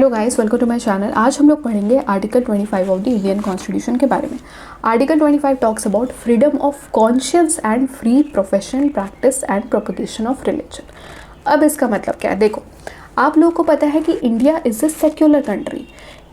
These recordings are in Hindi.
Hello guys, welcome to my channel. आज हम लोग पढ़ेंगे article 25 of the Indian constitution के बारे में। Article 25 talks about freedom of conscience and free profession, practice and propagation of religion. अब इसका मतलब क्या है? देखो, आप लोगों को पता है कि India is a secular country.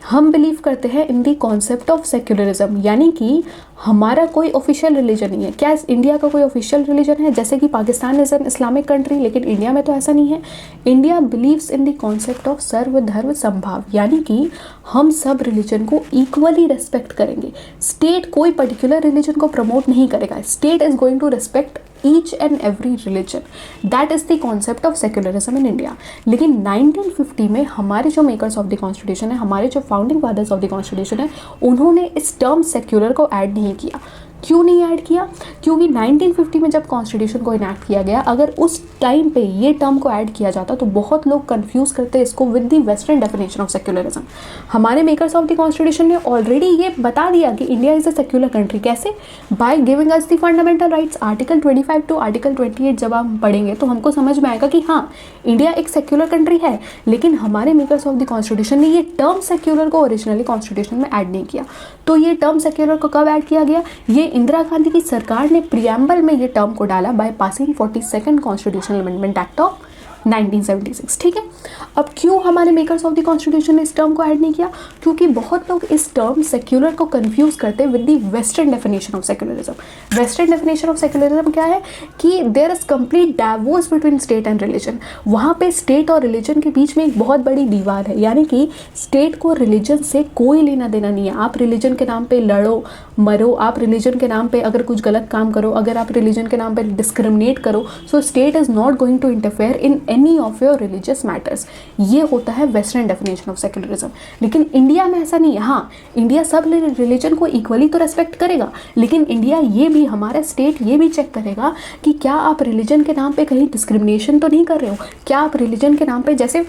हम बिलीव करते हैं इन दी कॉन्सेप्ट ऑफ सेक्युलरिज्म, यानी कि हमारा कोई ऑफिशियल रिलीजन नहीं है। क्या इंडिया का कोई ऑफिशियल रिलीजन है? जैसे कि Pakistan is an Islamic country, लेकिन इंडिया में तो ऐसा नहीं है। India believes in the concept of सर्वधर्म समभाव, यानी कि हम सब रिलीजन को इक्वली रेस्पेक्ट करेंगे। स्टेट कोई पर्टिकुलर रिलीजन को प्रमोट नहीं करेगा। State is going to respect each and every religion. That is the concept of secularism in India. लेकिन 1950 में हमारे जो मेकर्स ऑफ द कॉन्स्टिट्यूशन है, हमारे जो founding fathers of the constitution है, उन्होंने इस टर्म सेक्युलर को ऐड नहीं किया। क्यों नहीं ऐड किया? क्योंकि 1950 में जब कॉन्स्टिट्यूशन को इनैक्ट किया गया, अगर उस टाइम पे ये टर्म को ऐड किया जाता तो बहुत लोग कंफ्यूज करते इसको with the western definition of secularism. हमारे मेकर्स ऑफ द कॉन्स्टिट्यूशन ने ऑलरेडी ये बता दिया कि India is a secular country. कैसे? By giving us the fundamental rights. Article 25 to article 28 जब हम पढ़ेंगे तो हमको समझ में आएगा कि हाँ, इंडिया एक सेक्युलर कंट्री है। लेकिन हमारे मेकर्स ऑफ द कॉन्स्टिट्यूशन ने ये टर्म सेक्युलर को ओरिजिनली कॉन्स्टिट्यूशन में ऐड नहीं किया। तो ये टर्म सेक्युलर को कब ऐड किया गया? ये इंदिरा गांधी की सरकार ने प्रियम्बल में ये टर्म को डाला by passing 42nd constitutional amendment act of 1976। ठीक है। अब क्यों हमारे मेकर्स ऑफ द कॉन्स्टिट्यूशन ने इस टर्म को ऐड नहीं किया? क्योंकि बहुत लोग इस टर्म सेक्युलर को कंफ्यूज करते हैं with the western definition of secularism. Western definition of secularism क्या है कि there is complete divorce between state and religion. वहाँ पे स्टेट और रिलीजन के बीच में एक बहुत बड़ी दीवार है, यानी कि स्टेट को रिलीजन से कोई लेना देना नहीं है। आप रिलीजन के नाम पे लड़ो मरो, आप रिलीजन के नाम पे अगर कुछ गलत काम करो, अगर आप रिलीजन के नाम पे डिस्क्रिमिनेट करो, so state is not going to interfere in any of your religious matters. ये होता है वेस्टर्न डेफिनेशन ऑफ सेक्युलरिज्म। लेकिन इंडिया में ऐसा नहीं है। हाँ, इंडिया सब रिलीजन को इक्वली तो रेस्पेक्ट करेगा, लेकिन इंडिया ये भी, हमारा स्टेट ये भी चेक करेगा कि क्या आप रिलीजन के नाम पे कहीं डिस्क्रिमिनेशन तो नहीं कर रहे हो। क्या आप रिलीजन के नाम पे, जैसे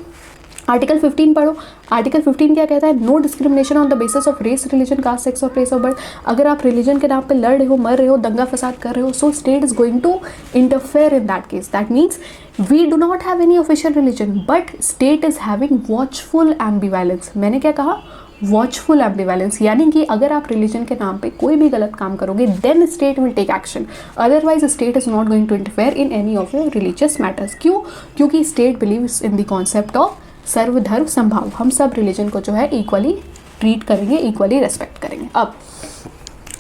आर्टिकल 15 पढ़ो। आर्टिकल 15 क्या कहता है? No discrimination on the basis of race, religion, caste, sex और प्लेस ऑफ बर्थ। अगर आप रिलीजन के नाम पे लड़ रहे हो, मर रहे हो, दंगा फसाद कर रहे हो, so state is going to interfere in that case. That means we do not have any official religion, but state is having watchful ambivalence. मैंने क्या कहा? वॉचफुल एम्बिवैलेंस, यानी कि अगर आप रिलीजन के नाम पे कोई भी गलत काम करोगे, then state will take action. Otherwise state is not going to interfere in any of your religious matters. क्यों? क्योंकि state believes in the concept of सर्वधर्म समभाव। हम सब रिलीजन को जो है इक्वली ट्रीट करेंगे, इक्वली रेस्पेक्ट करेंगे। अब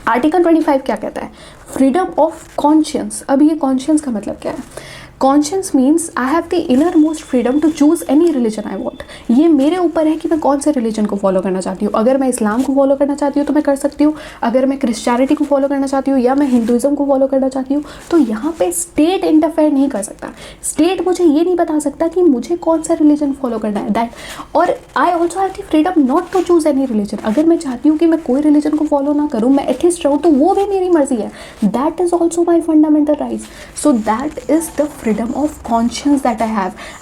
आर्टिकल 25 क्या कहता है? Freedom of conscience. अब ये कॉन्शियंस का मतलब क्या है? Conscience means I have the inner most freedom to choose any religion I want. ये मेरे ऊपर है कि मैं कौन से रिलीजन को फॉलो करना चाहती हूँ। अगर मैं इस्लाम को फॉलो करना चाहती हूँ तो मैं कर सकती हूँ। अगर मैं क्रिश्चियनिटी को फॉलो करना चाहती हूँ या मैं हिंदुइज्म को फॉलो करना चाहती हूँ, तो यहाँ पे स्टेट इंटरफेयर नहीं कर सकता। स्टेट मुझे ये नहीं बता सकता कि मुझे कौन सा रिलीजन फॉलो करना है। दैट, और I also have the freedom not to choose any religion. अगर मैं चाहती हूँ कि मैं कोई रिलीजन को फॉलो ना करूँ, मैं एथिस्ट रहूँ, तो वो भी मेरी मर्जी है। That is also my fundamental rights. So that is the freedom of conscience that I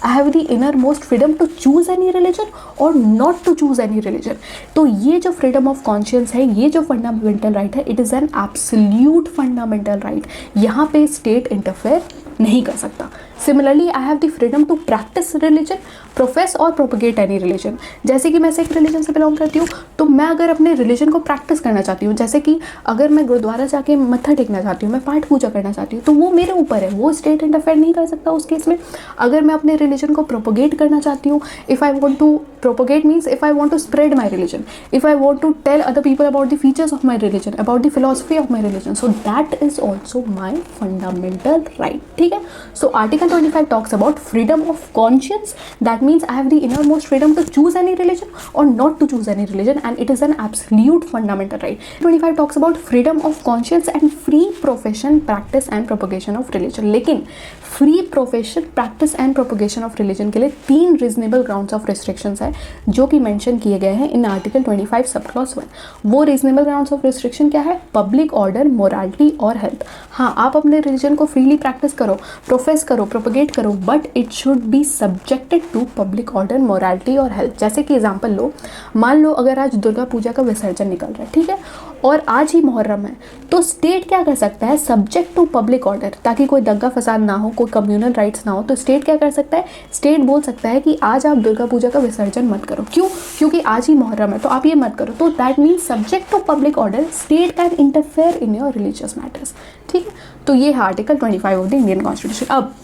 have the innermost freedom to choose any religion or not to choose any religion। तो ये जो freedom of conscience है, ये जो fundamental right है, it is an absolute fundamental right। यहाँ पे state interfere नहीं कर सकता। Similarly I have the freedom to practise religion, profess और प्रोपगेट एनी रिलीजन। जैसे कि मैं सिख रिलीजन से बिलोंग करती हूँ, तो मैं अगर अपने रिलीजन को प्रैक्टिस करना चाहती हूँ, जैसे कि अगर मैं गुरुद्वारा जाके मत्था टेकना चाहती हूँ, मैं पाठ पूजा करना चाहती हूँ, तो वो मेरे ऊपर है, वो स्टेट इंटरफेयर नहीं कर सकता उस केस में। अगर मैं अपने रिलीजन को प्रोपगेट करना चाहती हूँ, if I want to propagate means if I want to spread my religion, if I want to tell other people about the features of my religion, about the philosophy of my religion, so that is also my fundamental right. ठीक है। So article 25 talks about freedom of conscience. That means I have the innermost freedom to choose any religion or not to choose any religion, and it is an absolute fundamental right. 25 talks about freedom of conscience and free profession, practice and propagation of religion. लेकिन free profession, practice and propagation of religion के लिए 3 रीजनेबल ग्राउंड्स ऑफ रिस्ट्रिक्शंस है जो कि मेंशन किए गए हैं इन आर्टिकल 25 सब क्लॉज 1। वो रीजनेबल ग्राउंड्स ऑफ रिस्ट्रिक्शन क्या है? पब्लिक ऑर्डर, मोरालिटी और हेल्थ। हाँ, आप अपने रिलीजन को फ्रीली प्रैक्टिस करो, प्रोफेस करो, प्रोपगेट करो, but it should be subjected to public order, morality और हेल्थ। जैसे कि एग्जाम्पल लो, मान लो अगर आज दुर्गा पूजा का विसर्जन निकल रहा है, ठीक है, और आज ही मुहर्रम है, तो स्टेट क्या कर सकता है, सब्जेक्ट टू पब्लिक ऑर्डर, ताकि कोई दंगा फसाद ना हो, कोई कम्युनल राइट्स ना हो, तो स्टेट क्या कर सकता है, स्टेट बोल सकता है कि आज आप दुर्गा पूजा का विसर्जन मत करो। क्यों? क्योंकि आज ही मुहर्रम है, तो आप ये मत करो। तो that means subject to public order state can interfere in your religious matters. ठीक है, तो ये है article 25 of the Indian constitution. अब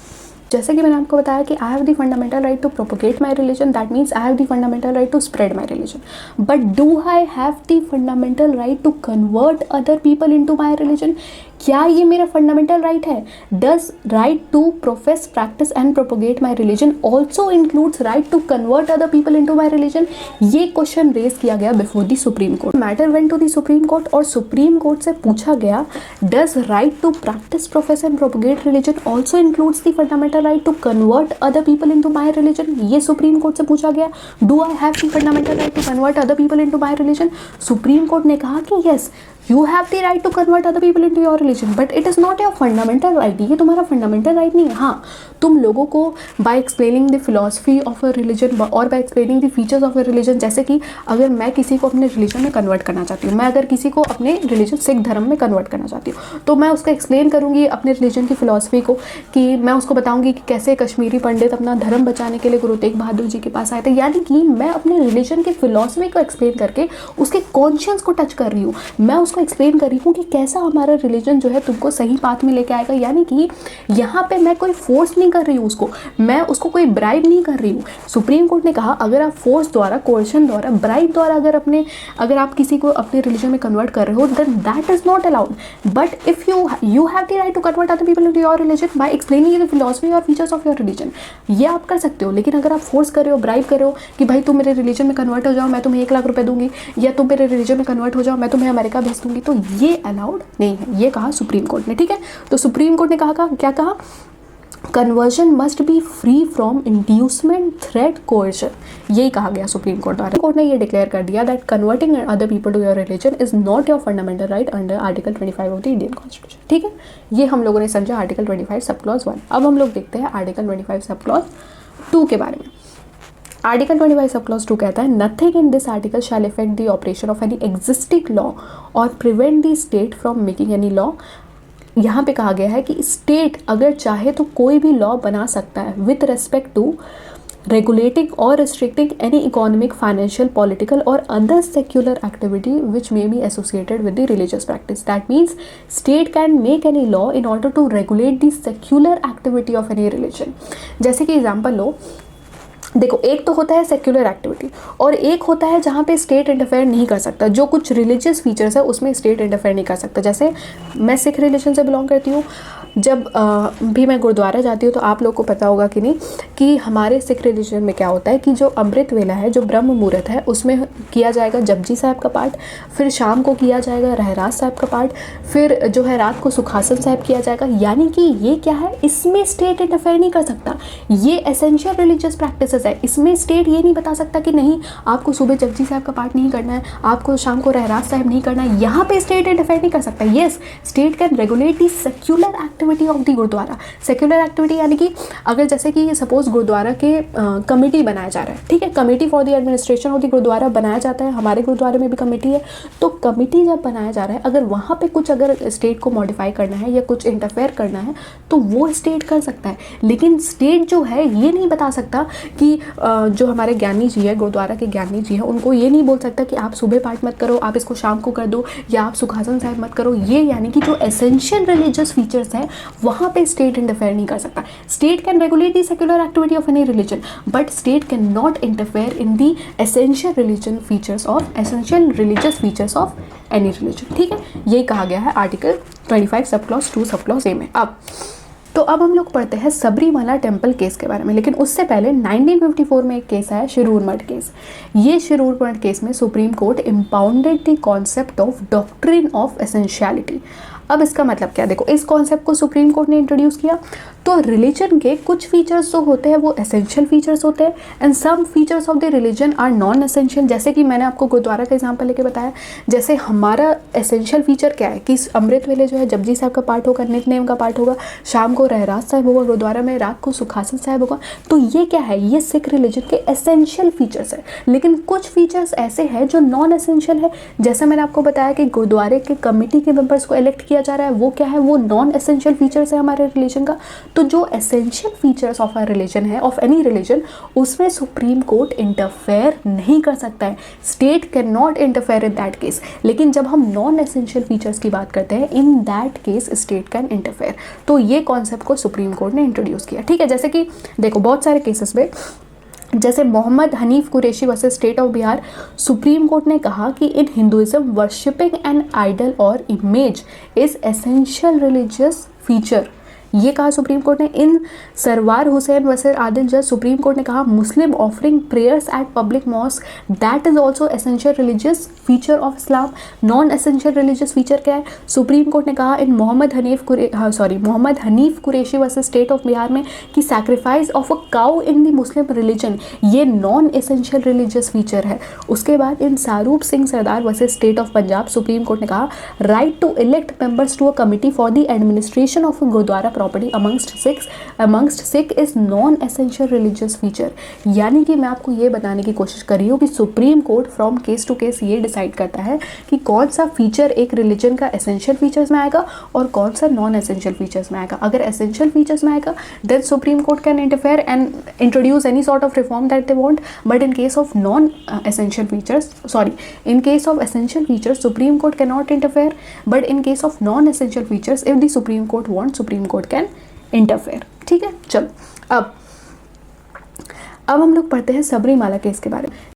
जैसे कि मैंने आपको बताया कि I have the fundamental right to propagate my religion, that means I have the fundamental right to spread my religion, but do I have the fundamental right to convert other people into my religion? क्या ये मेरा फंडामेंटल राइट है? Does right to profess, practise and propagate my religion also includes right to convert other people into my religion? ये क्वेश्चन रेज किया गया before the supreme court. Matter went to the supreme court और सुप्रीम कोर्ट से पूछा गया, does right to practise, profess and propagate religion also includes the fundamental right to convert other people into my religion? ये सुप्रीम कोर्ट से पूछा गया। Do I have the fundamental right to convert other people into my religion? Supreme court ने कहा कि yes, you have the right to convert other people into your religion, but it is not your fundamental right. ये तुम्हारा फंडामेंटल राइट नहीं है। हाँ, तुम लोगों को by explaining the philosophy of a religion और by explaining the features of a religion, जैसे कि अगर मैं किसी को अपने रिलीजन में कन्वर्ट करना चाहती हूँ, मैं अगर किसी को अपने रिलीजन सिख धर्म में कन्वर्ट करना चाहती हूँ, तो मैं उसका एक्सप्लेन करूँगी अपने रिलीजन की फिलॉसफी को, कि मैं उसको बताऊँगी कि कैसे कश्मीरी पंडित अपना धर्म बचाने के लिए गुरु तेग बहादुर जी के पास आए थे। यानी कि मैं अपने रिलीजन की फिलॉसफी को एक्सप्लेन करके उसके कॉन्शियस को टच कर रही हूँ। मैं उसको एक्सप्लेन कर रही हूँ कि कैसा हमारा रिलीजन जो है तुमको सही पाथ में लेके आएगा। यानी कि यहाँ पे मैं कोई फोर्स नहीं कर रही हूँ उसको, मैं उसको कोई ब्राइब नहीं कर रही हूँ। सुप्रीम कोर्ट ने कहा अगर आप फोर्स द्वारा, कोर्शन द्वारा, ब्राइब द्वारा अगर आप किसी को अपने रिलीजन में कन्वर्ट कर रहे हो, then that is not allowed. But if you have the right to convert other people into your religion by explaining the philosophy और फीचर्स ऑफ योर रिलीजन, ये आप कर सकते हो। लेकिन अगर आप फोर्स कर रहे हो, ब्राइब कर रहे हो कि भाई तुम मेरे रिलीजन में कन्वर्ट हो जाओ, मैं तुम्हें 1 लाख रुपए दूंगी, या तुम मेरे रिलीजन में कन्वर्ट हो जाओ, मैं तुम्हें अमेरिका भेज दूंगी, तो ये अलाउड नहीं है। ये कहा सुप्रीम कोर्ट ने। ठीक है, तो सुप्रीम कोर्ट ने कहा क्या कहा, conversion must be free from inducement, threat, coercion. यही कहा गया सुप्रीम कोर्ट द्वारा। कोर्ट ने ये डिक्लेयर कर दिया that converting other people to your religion is not your fundamental right under article 25 of the Indian constitution. ठीक है, ये हम लोगों ने समझा आर्टिकल 25 सब क्लॉज 1। अब हम लोग देखते हैं आर्टिकल 25 सब क्लॉज 2 के बारे में। आर्टिकल 25 सब क्लॉज 2 कहता है, nothing in this article shall effect the operation of any existing law और prevent the state from making any law. यहाँ पे कहा गया है कि स्टेट अगर चाहे तो कोई भी लॉ बना सकता है with respect to regulating or restricting any economic, financial, political or other secular activity which may be associated with the religious practice. That means state can make any law in order to regulate the secular activity of any religion. जैसे कि एग्जाम्पल लो, देखो एक तो होता है सेक्युलर एक्टिविटी और एक होता है जहाँ पे स्टेट इंटरफेयर नहीं कर सकता। जो कुछ रिलीजियस फीचर्स है उसमें स्टेट इंटरफेयर नहीं कर सकता। जैसे मैं सिख रिलीजन से बिलोंग करती हूँ, जब भी मैं गुरुद्वारा जाती हूँ तो आप लोग को पता होगा कि नहीं कि हमारे सिख रिलीजन में क्या होता है कि जो अमृत वेला है, जो ब्रह्म मुहूर्त है, उसमें किया जाएगा जपजी साहब का पाठ, फिर शाम को किया जाएगा रहरास साहब का पाठ, फिर जो है रात को सुखासन साहब किया जाएगा। यानी कि ये क्या है, इसमें स्टेट इंटरफेयर नहीं कर सकता। ये एसेंशियल रिलीजियस प्रैक्टिसेस है, इसमें स्टेट ये नहीं बता सकता कि नहीं आपको सुबह जपजी साहब का पाठ नहीं करना है, आपको शाम को रहरास साहब नहीं करना है। यहाँ पे स्टेट इंटरफेयर नहीं कर सकता। Yes, state can regulate the secular activity of the gurdwara. Secular activity यानी कि अगर जैसे कि सपोज गुरुद्वारा के कमेटी बनाया जा रहा है, ठीक है, committee for the administration of the gurdwara बनाया जाता है। हमारे गुरुद्वारे में भी कमेटी है, तो कमेटी जब बनाया जा रहा है, अगर वहाँ पे कुछ अगर स्टेट को मॉडिफाई करना है या कुछ इंटरफेयर करना है तो वो स्टेट कर सकता है। लेकिन स्टेट जो है ये नहीं बता सकता कि जो हमारे ज्ञानी जी है, गुरुद्वारा के ज्ञानी जी है, उनको ये नहीं बोल सकता कि आप सुबह पाठ मत करो, आप इसको शाम को कर दो, या आप सुखासन साहब मत करो। ये यानी कि जो एसेंशियल रिलीजियस फीचर्स है वहाँ पे स्टेट इंटरफेयर नहीं कर सकता। State can regulate the secular activity of any religion but state can not interfere in the essential religious features of any religion. ठीक है, यही कहा गया है article 25 sub clause 2 sub clause A में। अब हम लोग पढ़ते हैं सबरीमाला टेम्पल केस के बारे में। लेकिन उससे पहले 1954 में एक केस आया, शिरूर मठ केस। ये शिरूर मठ केस में Supreme Court impounded the concept of doctrine of essentiality. अब इसका मतलब क्या, देखो इस कॉन्सेप्ट को सुप्रीम कोर्ट ने इंट्रोड्यूस किया। तो रिलीजन के कुछ फीचर्स जो होते हैं वो एसेंशियल फीचर्स होते हैं and some features of the religion are non essential. जैसे कि मैंने आपको गुरुद्वारा का एग्जांपल लेके बताया, जैसे हमारा एसेंशियल फीचर क्या है कि अमृत वेले जो है जपजी साहब का पाठ होगा, नित्यनेम का पाठ होगा, शाम को रहरास साहब होगा गुरुद्वारा में, रात को सुखासन साहब होगा। तो ये क्या है, ये सिख रिलीजन के एसेंशियल फीचर्स है। लेकिन कुछ फीचर्स ऐसे हैं जो नॉन एसेंशियल है, जैसे मैंने आपको बताया कि गुरुद्वारे के कमेटी के मेंबर्स को इलेक्ट किया जा रहा है, वो क्या है, वो नॉन एसेंशियल फीचर्स है हमारे रिलीजन का। तो जो essential features of our religion है, ऑफ एनी रिलीजन, उसमें सुप्रीम कोर्ट इंटरफेयर नहीं कर सकता है। State can not interfere in that case. लेकिन जब हम नॉन एसेंशियल फीचर्स की बात करते हैं, इन that case state can interfere. तो ये कॉन्सेप्ट को सुप्रीम कोर्ट ने इंट्रोड्यूस किया। ठीक है, जैसे कि देखो बहुत सारे केसेस में, जैसे Mohammad Hanif Qureshi versus state of Bihar, Supreme court ने कहा कि in Hinduism worshipping an idol और image is essential religious feature. ये कहा सुप्रीम कोर्ट ने। इन सरवार हुसैन वर्सेस आदिल जज, सुप्रीम कोर्ट ने कहा Muslim offering prayers at public mosque that is also essential religious feature of Islam. Non essential religious feature क्या है, सुप्रीम कोर्ट ने कहा in Mohammad Hanif Qureshi versus state of Bihar में कि sacrifice of a cow in the Muslim religion, ये नॉन एसेंशियल रिलीजियस फीचर है। उसके बाद in Sarup Singh Sardar versus state of Punjab, Supreme court ने कहा right to elect members to a committee for the administration of gurdwara property amongst Sikh is non essential religious feature. यानी कि मैं आपको ये बताने की कोशिश कर रही हूँ कि supreme court from case to case ये डिसाइड करता है कि कौन सा फीचर एक रिलीजन का एसेंशियल फीचर्स में आएगा और कौन सा नॉन एसेंशियल फीचर्स में आएगा। अगर एसेंशियल फीचर्स में आएगा then supreme court can interfere and introduce any sort of reform that they want, but in case of essential features supreme court can not interfere, but in case of non essential features if the supreme court want, supreme court can interfere. ठीक है, चलो अब हम लोग पढ़ते हैं सबरीमाला केस के बारे में।